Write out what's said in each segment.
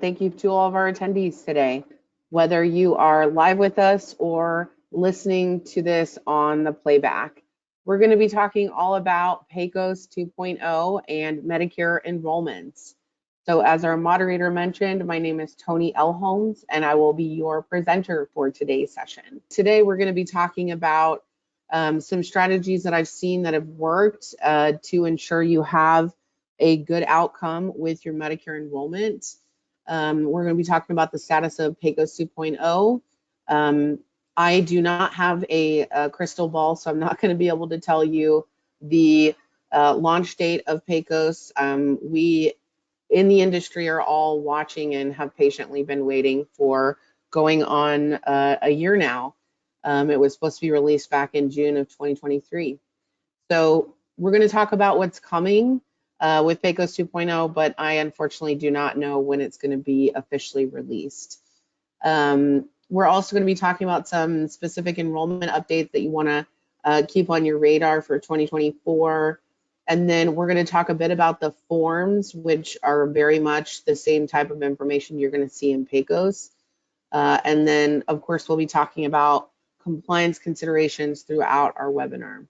Thank you to all of our attendees today. Whether you are live with us or listening to this on the playback, we're going to be talking all about PECOS 2.0 and Medicare enrollments. So as our moderator mentioned, my name is Tony L. Holmes, and I will be your presenter for today's session. Today, we're going to be talking about some strategies that I've seen that have worked to ensure you have a good outcome with your Medicare enrollment. We're going to be talking about the status of PECOS 2.0. I do not have a crystal ball, so I'm not going to be able to tell you the launch date of PECOS. We in the industry are all watching and have patiently been waiting for going on a year now. It was supposed to be released back in June of 2023. So we're going to talk about what's coming with PECOS 2.0, but I unfortunately do not know when it's going to be officially released. We're also going to be talking about some specific enrollment updates that you want to keep on your radar for 2024. And then we're going to talk a bit about the forms, which are very much the same type of information you're going to see in PECOS. And then, of course, we'll be talking about compliance considerations throughout our webinar.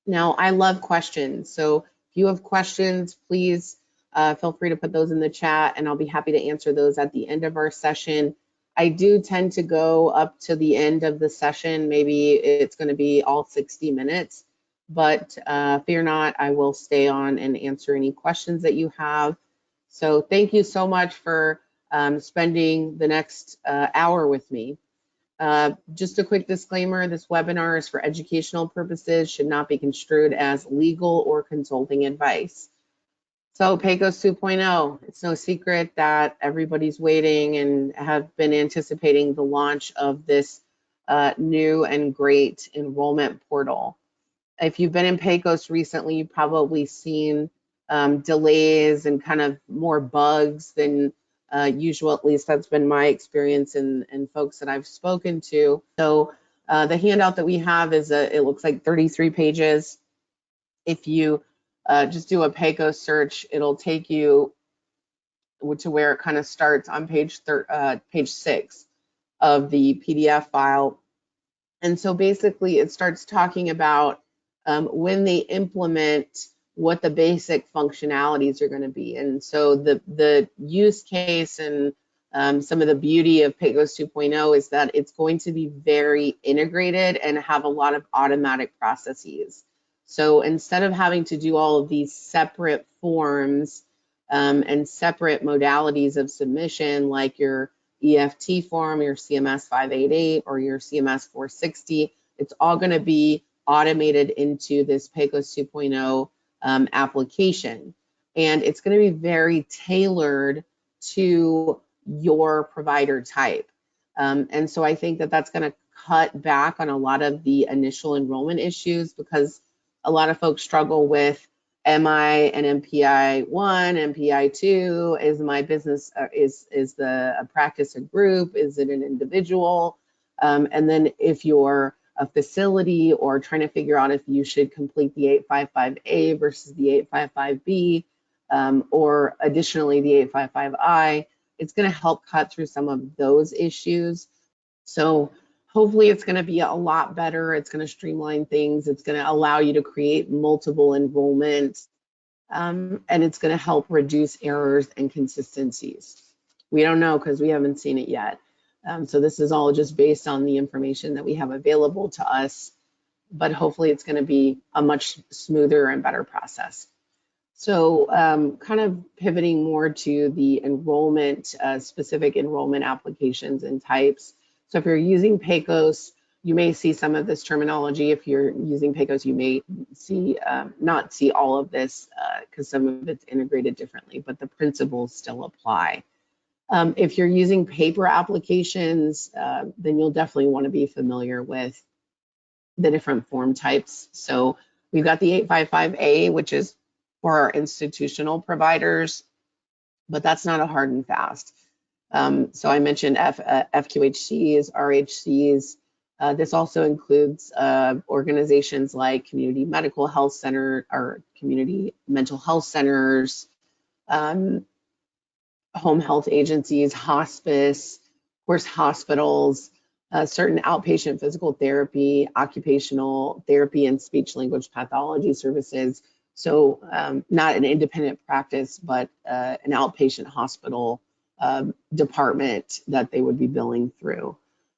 Now, I love questions, so if you have questions, please feel free to put those in the chat, and I'll be happy to answer those at the end of our session. I do tend to go up to the end of the session. Maybe it's going to be all 60 minutes, but fear not, I will stay on and answer any questions that you have. So thank you so much for spending the next hour with me. Just a quick disclaimer, this webinar is for educational purposes, should not be construed as legal or consulting advice. So PECOS 2.0, it's no secret that everybody's waiting and have been anticipating the launch of this new and great enrollment portal. If you've been in PECOS recently, you've probably seen delays and kind of more bugs than usual. At least that's been my experience and folks that I've spoken to. So the handout that we have is it looks like 33 pages. If you just do a PECOS search, it'll take you to where it kind of starts on page 6 of the PDF file. And so basically it starts talking about when they implement what the basic functionalities are going to be. And so the use case and some of the beauty of PECOS 2.0 is that it's going to be very integrated and have a lot of automatic processes. So instead of having to do all of these separate forms and separate modalities of submission, like your EFT form, your CMS 588, or your CMS 460, it's all going to be automated into this PECOS 2.0 application. And it's going to be very tailored to your provider type. And so I think that that's going to cut back on a lot of the initial enrollment issues, because a lot of folks struggle with, am I an MPI 1, MPI 2? Is my business, is a practice a group? Is it an individual? And then if you're a facility or trying to figure out if you should complete the 855A versus the 855B, or additionally the 855I, it's going to help cut through some of those issues. So hopefully it's going to be a lot better. It's going to streamline things. It's going to allow you to create multiple enrollments, and it's going to help reduce errors and consistencies. We don't know because we haven't seen it yet. So this is all just based on the information that we have available to us, but hopefully it's going to be a much smoother and better process. So kind of pivoting more to the enrollment, specific enrollment applications and types. So if you're using PECOS, you may see some of this terminology. If you're using PECOS, you may see not see all of this because some of it's integrated differently, but the principles still apply. If you're using paper applications, then you'll definitely want to be familiar with the different form types. So we've got the 855A, which is for our institutional providers, but that's not a hard and fast. So I mentioned FQHCs, RHCs. This also includes organizations like community medical health center or community mental health centers, home health agencies, hospice, of course, hospitals, certain outpatient physical therapy, occupational therapy, and speech language pathology services. So not an independent practice, but an outpatient hospital department that they would be billing through.